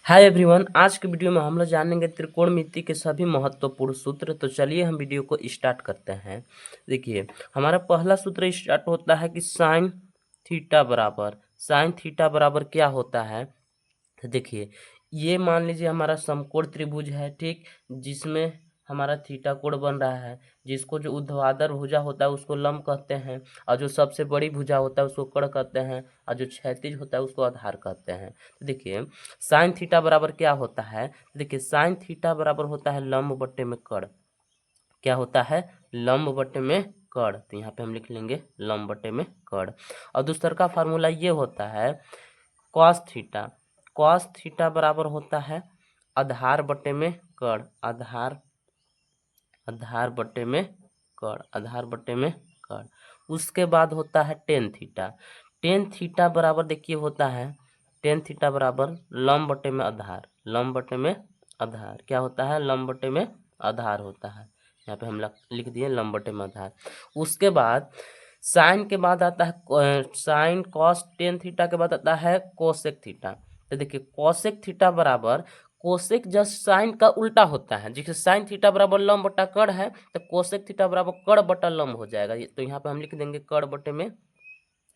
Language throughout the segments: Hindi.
हाय एवरीवन, आज के वीडियो में हम लोग जानेंगे त्रिकोणमिति के सभी महत्वपूर्ण सूत्र। तो चलिए हम वीडियो को स्टार्ट करते हैं। देखिए, हमारा पहला सूत्र स्टार्ट होता है कि साइन थीटा बराबर क्या होता है। तो देखिए, ये मान लीजिए हमारा समकोण त्रिभुज है, ठीक, जिसमें हमारा थीटा कोण बन रहा है, जिसको जो ऊर्ध्वाधर भुजा होता है उसको लंब कहते हैं, और जो सबसे बड़ी भुजा होता है उसको कर्ण कहते हैं, और जो क्षैतिज होता है उसको आधार कहते हैं। तो देखिए, साइन थीटा बराबर क्या होता है। देखिए, साइन थीटा बराबर होता है लंब बट्टे में कर्ण। क्या होता है? लंब बट्टे में कर्ण। तो यहाँ पे हम लिख लेंगे लंब बट्टे में कर्ण। और दूसरा का फार्मूला ये होता है कॉस थीटा। कॉस थीटा बराबर होता है आधार बट्टे में कर्ण। आधार बट्टे में कर्ण। आधार बट्टे में कर्ण। उसके बाद होता है टेन थीटा। टेन थीटा बराबर देखिए होता है टेन थीटा बराबर लंब बट्टे में आधार। लंब बट्टे में आधार क्या होता है? लंब बट्टे में आधार होता है। यहाँ पे हम लिख दिए लंब बट्टे में आधार। उसके बाद साइन के बाद आता है साइन कॉस टेन थीटा के बाद आता है कोसेक थीटा। तो देखिए, कोसेक थीटा बराबर कोसेक जस्ट साइन का उल्टा होता है। जैसे साइन थीटा बराबर लंब बटा कर्ण है, तो कोसेक थीटा बराबर कर्ण बटा लंब हो जाएगा। तो यहाँ पे हम लिख देंगे कर्ण बटे में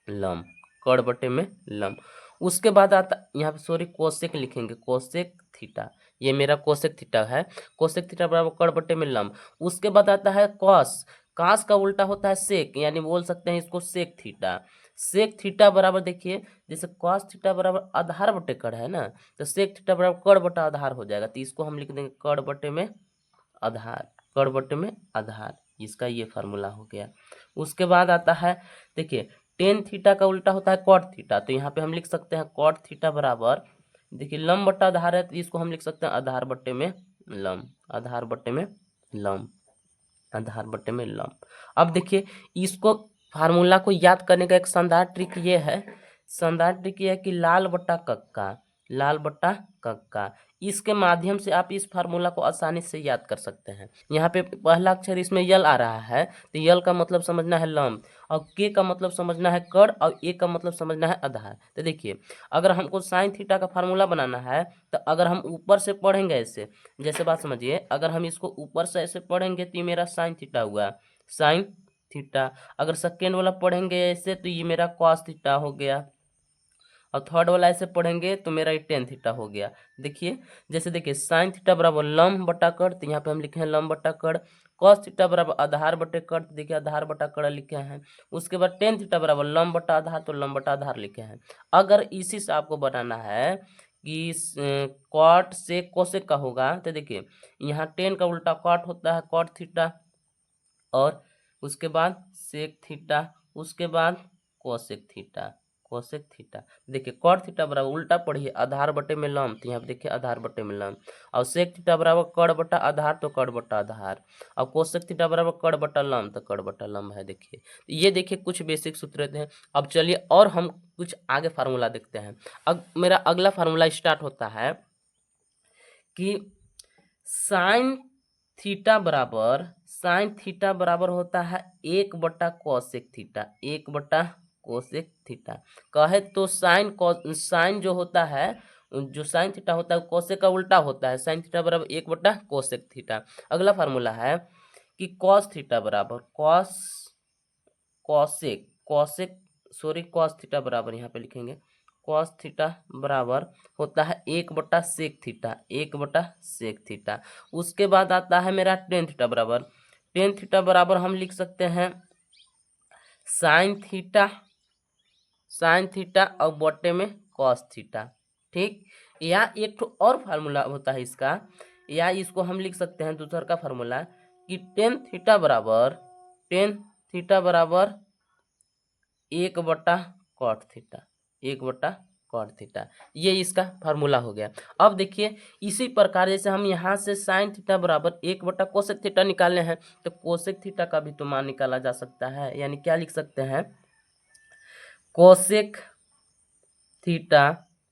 लंब। कर्ण बटे में लंब। उसके बाद आता यहाँ पे सॉरी कोसेक लिखेंगे, कोसेक थीटा। ये मेरा कोसेक थीटा है। कोसेक थीटा बराबर कर्ण बटे में लंब। उसके बाद आता है कॉस। कॉस का उल्टा होता है सेक, यानी बोल सकते हैं इसको सेक थीटा। सेक थीटा बराबर देखिए, जैसे कॉस थीटा बराबर आधार बटे कर्ण है ना, तो सेक थीटा बराबर कर्ण बटा आधार हो जाएगा। तो इसको हम लिख देंगे कर्ण बटे में आधार। कर्ण बटे में आधार, इसका ये फार्मूला हो गया। उसके बाद आता है देखिए, टेन थीटा का उल्टा होता है कॉट थीटा। तो यहाँ पे हम लिख सकते हैं कॉट थीटा बराबर, देखिए लंब बट्टा आधार है तो इसको हम लिख सकते हैं आधार बट्टे में लंब। आधार बट्टे में लंब। आधार बट्टे में लंब। अब देखिए, इसको फार्मूला को याद करने का एक शानदार ट्रिक ये है। शानदार ट्रिक ये है कि लाल बट्टा कक्का। लाल बट्टा कक्का, इसके माध्यम से आप इस फार्मूला को आसानी से याद कर सकते हैं। यहाँ पे पहला अक्षर इसमें यल आ रहा है, तो यल का मतलब समझना है लंब, और के का मतलब समझना है कर्ण, और ए का मतलब समझना है आधार। तो देखिए, अगर हमको साइन थीटा का फार्मूला बनाना है, तो अगर हम ऊपर से पढ़ेंगे ऐसे, जैसे बात समझिए, अगर हम इसको ऊपर से ऐसे पढ़ेंगे तो ये मेरा साइन थीटा हुआ, साइन थीटा। अगर सेकेंड वाला पढ़ेंगे ऐसे तो ये मेरा कॉस थीटा हो गया, और थर्ड वाला ऐसे पढ़ेंगे तो मेरा ये टेन थीटा हो गया। देखिए, जैसे देखिए साइन थीटा बराबर लंब बटा कर्ण, तो यहाँ पे हम लिखे हैं लंब बटा कर्ण। कॉस थीटा बराबर आधार बटे कर्ण, तो देखिए आधार बटा कर्ण लिखे हैं। उसके बाद टेन थीटा बराबर लंब बटा आधार, तो लंब बटा आधार लिखे हैं। अगर इसी से आपको बनाना है कि कॉट से कोसेक का होगा, तो देखिए यहाँ टेन का उल्टा कॉट होता है, कॉट थीटा, और उसके बाद सेक थीटा, उसके बाद कोसेक थीटा। कोसेक थीटा, देखिए कॉट थीटा बराबर उल्टा पढ़िए आधार बटे में लंब, तो यहाँ पे देखिए आधार बटे में लंब, और सेक थीटा बराबर कर्ण बटा आधार, तो कर्ण बटा आधार, और कोसेक थीटा बराबर कर्ण बटा लंब, तो कर्ण बटा लंब है। देखिए, ये देखिए कुछ बेसिक सूत्र थे। अब चलिए और हम कुछ आगे फार्मूला देखते हैं। अब मेरा अगला फार्मूला स्टार्ट होता है कि साइन थीटा बराबर होता है एक बट्टा कोसेक थीटा। एक बट्टा कोसेक थीटा कहे तो साइन जो होता है, जो साइन थीटा होता है कोसेक का उल्टा होता है। साइन थीटा बराबर एक बट्टा कोसेक थीटा। अगला फार्मूला है कि कॉस थीटा बराबर cosec cosec sorry cos theta बराबर, यहाँ पे लिखेंगे कॉस थीटा बराबर होता है एक बट्टा सेक थीटा। एक बट्टा सेक थीटा। उसके बाद आता है मेरा टेन थीटा बराबर, टेन थीटा बराबर हम लिख सकते हैं साइन थीटा। साइन थीटा और बट्टे में कॉस थीटा, ठीक। या एक तो और फार्मूला होता है इसका, या इसको हम लिख सकते हैं दूसरा का फार्मूला कि टेन थीटा बराबर एक बट्टा कॉट थीटा। एक बट्टा कॉट थीटा, ये इसका फार्मूला हो गया। अब देखिए, इसी प्रकार जैसे हम यहाँ से साइन थीटा बराबर एक बट्टा कोसेक थीटा निकालने हैं, तो कोसेक थीटा का भी तो मान निकाला जा सकता है। यानी क्या लिख सकते हैं, कोसेक थीटा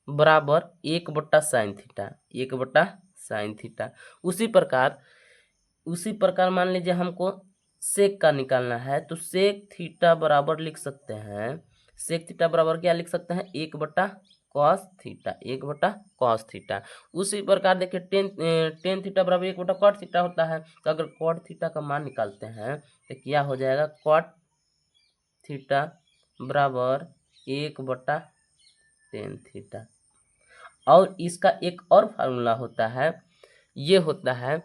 बराबर एक बट्टा साइन थीटा। एक बट्टा साइन थीटा। उसी प्रकार मान लीजिए हमको सेक का निकालना है, तो सेक थीटा बराबर लिख सकते हैं, सेक थीटा बराबर क्या लिख सकते हैं, एक बट्टा कॉस थीटा, 1/cos थीटा। उसी प्रकार देखिए टेन थीटा बराबर 1/cot थीटा होता है। तो अगर cot थीटा का मान निकालते हैं तो क्या हो जाएगा, cot थीटा बराबर 1/tan थीटा। और इसका एक और फार्मूला होता है, ये होता है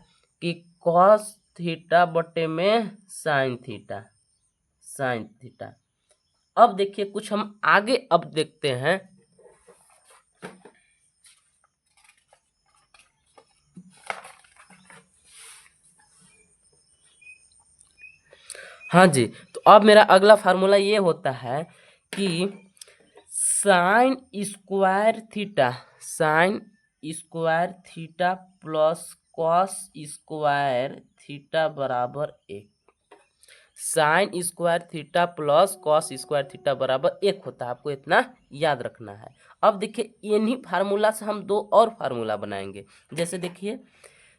कि cos थीटा बटे में sin थीटा, sin थीटा। अब देखिए कुछ हम आगे अब देखते हैं। हाँ जी, तो अब मेरा अगला फार्मूला ये होता है कि sine square theta, sine square theta plus cos square theta बराबर 1। Sine square theta plus cos square theta बराबर 1 होता है, आपको इतना याद रखना है। अब देखिए इन्हीं फार्मूला से हम दो और फार्मूला बनाएंगे। जैसे देखिए,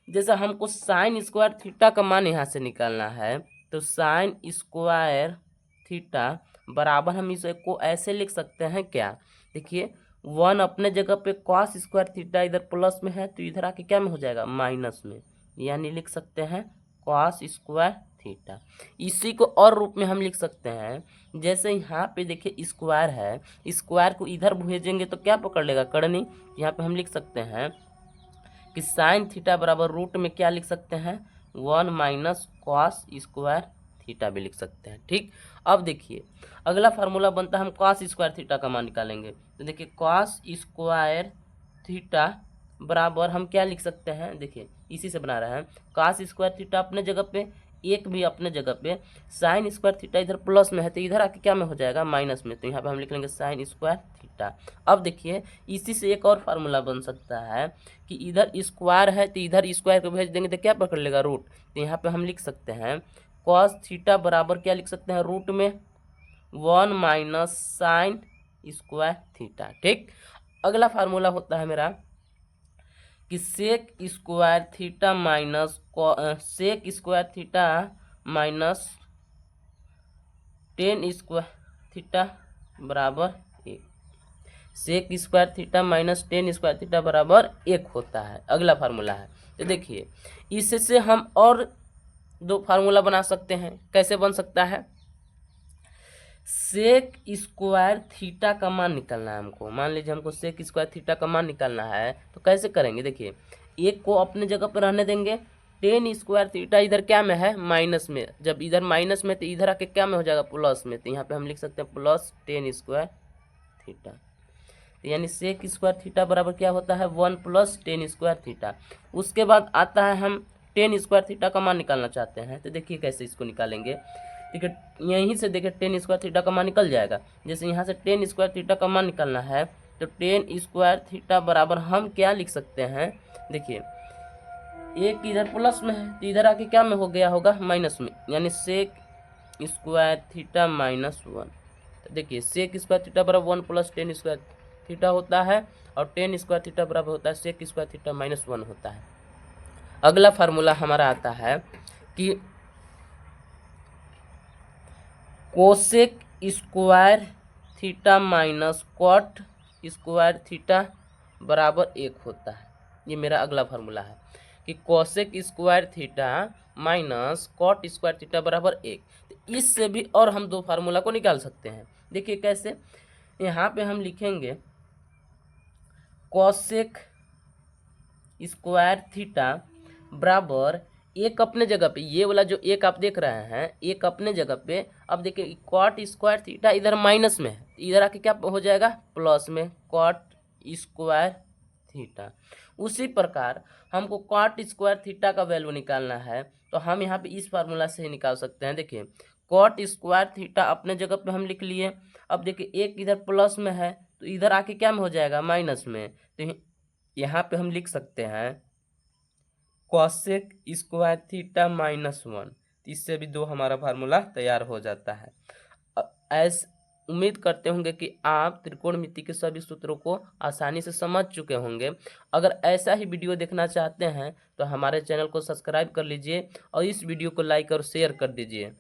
जैसे हमको साइन स्क्वायर थीटा का मान यहाँ से निकालना है, तो साइन स्क्वायर थीटा बराबर हम इसको ऐसे लिख सकते हैं क्या, देखिए 1 अपने जगह पे कॉस स्क्वायर थीटा इधर प्लस में है तो इधर आके क्या में हो जाएगा, माइनस में, यानी लिख सकते हैं कॉस स्क्वायर थीटा। इसी को और रूप में हम लिख सकते हैं, जैसे यहाँ पे देखिए स्क्वायर है, स्क्वायर को इधर भेजेंगे तो क्या पकड़ लेगा, करनी। यहाँ पे हम लिख सकते हैं कि साइन थीटा बराबर रूट में क्या लिख सकते हैं, 1 माइनस कॉस स्क्वायर थीटा भी लिख सकते हैं। ठीक, अब देखिए अगला फार्मूला बनता है, हम कॉस स्क्वायर थीटा का मान निकालेंगे। तो देखिए कॉस स्क्वायर थीटा बराबर हम क्या लिख सकते हैं, देखिए इसी से बना रहे हैं, कॉस स्क्वायर थीटा अपने जगह पे, एक भी अपने जगह पे, साइन स्क्वायर थीटा इधर प्लस में है तो इधर आके क्या में हो जाएगा, माइनस में, तो यहाँ पे हम लिख लेंगे साइन स्क्वायर थीटा। अब देखिए इसी से एक और फार्मूला बन सकता है कि इधर स्क्वायर है तो इधर स्क्वायर को भेज देंगे तो क्या पकड़ लेगा, रूट। तो यहाँ पे हम लिख सकते हैं कॉस थीटा बराबर क्या लिख सकते हैं, रूट में 1 माइनस साइन स्क्वायर थीटा। ठीक, अगला फार्मूला होता है मेरा कि sec square theta minus sec square theta minus tan square theta बराबर 1। Sec square theta minus tan square theta बराबर 1 होता है, अगला फार्मूला है। तो देखिए इससे हम और दो फार्मूला बना सकते हैं। कैसे बन सकता है, सेक स्क्वायर थीटा का मान निकालना है हमको। मान लीजिए हमको सेक स्क्वायर थीटा का मान निकालना है, तो कैसे करेंगे, देखिए एक को अपने जगह पर रहने देंगे, टेन स्क्वायर थीटा इधर क्या में है, माइनस में, जब इधर माइनस में तो इधर आके क्या में हो जाएगा, प्लस में, तो यहाँ पे हम लिख सकते हैं प्लस टेन स्क्वायर थीटा। तो यानी सेक स्क्वायर थीटा बराबर क्या होता है, 1 प्लस टेन स्क्वायर थीटा। उसके बाद आता है हम टेन स्क्वायर थीटा का मान निकालना चाहते हैं, तो देखिए कैसे इसको निकालेंगे। देखिए यहीं से देखिए टेन स्क्वायर थीटा का मान निकल जाएगा। जैसे यहाँ से टेन स्क्वायर थीटा का मान निकालना है, तो टेन स्क्वायर थीटा बराबर हम क्या लिख सकते हैं, देखिए एक इधर प्लस में है तो इधर आके क्या में हो गया होगा, माइनस में, यानी सेक स्क्वायर थीटा माइनस 1। तो देखिए सेक स्क्वायर थीटा बराबर 1 प्लस टेन स्क्वायर थीटा होता है, और टेन स्क्वायर थीटा बराबर होता है सेक स्क्वायर थीटा माइनस 1 होता है। अगला फार्मूला हमारा आता है कि cosec square theta minus cot square theta बराबर 1 होता है। ये मेरा अगला फार्मूला है कि cosec square theta minus cot square theta बराबर 1। तो इससे भी और हम दो फार्मूला को निकाल सकते हैं। देखिए कैसे, यहाँ पे हम लिखेंगे कोसेक स्क्वायर थीटा बराबर एक अपने जगह पे, ये वाला जो एक आप देख रहे हैं एक अपने जगह पे। अब देखिए कॉट स्क्वायर थीटा इधर माइनस में है, इधर आके क्या हो जाएगा, प्लस में, कॉट स्क्वायर थीटा। उसी प्रकार हमको कॉट स्क्वायर थीटा का वैल्यू निकालना है, तो हम यहाँ पे इस फार्मूला से ही निकाल सकते हैं। देखिए कॉट स्क्वायर थीटा अपने जगह पे हम लिख लिए। अब देखिए एक इधर प्लस में है तो इधर आके क्या में हो जाएगा, माइनस में, तो यहाँ पे हम लिख सकते हैं कोसेक स्क्वायर थीटा माइनस 1। इससे भी दो हमारा फार्मूला तैयार हो जाता है। ऐसे उम्मीद करते होंगे कि आप त्रिकोणमिति के सभी सूत्रों को आसानी से समझ चुके होंगे। अगर ऐसा ही वीडियो देखना चाहते हैं तो हमारे चैनल को सब्सक्राइब कर लीजिए और इस वीडियो को लाइक और शेयर कर दीजिए।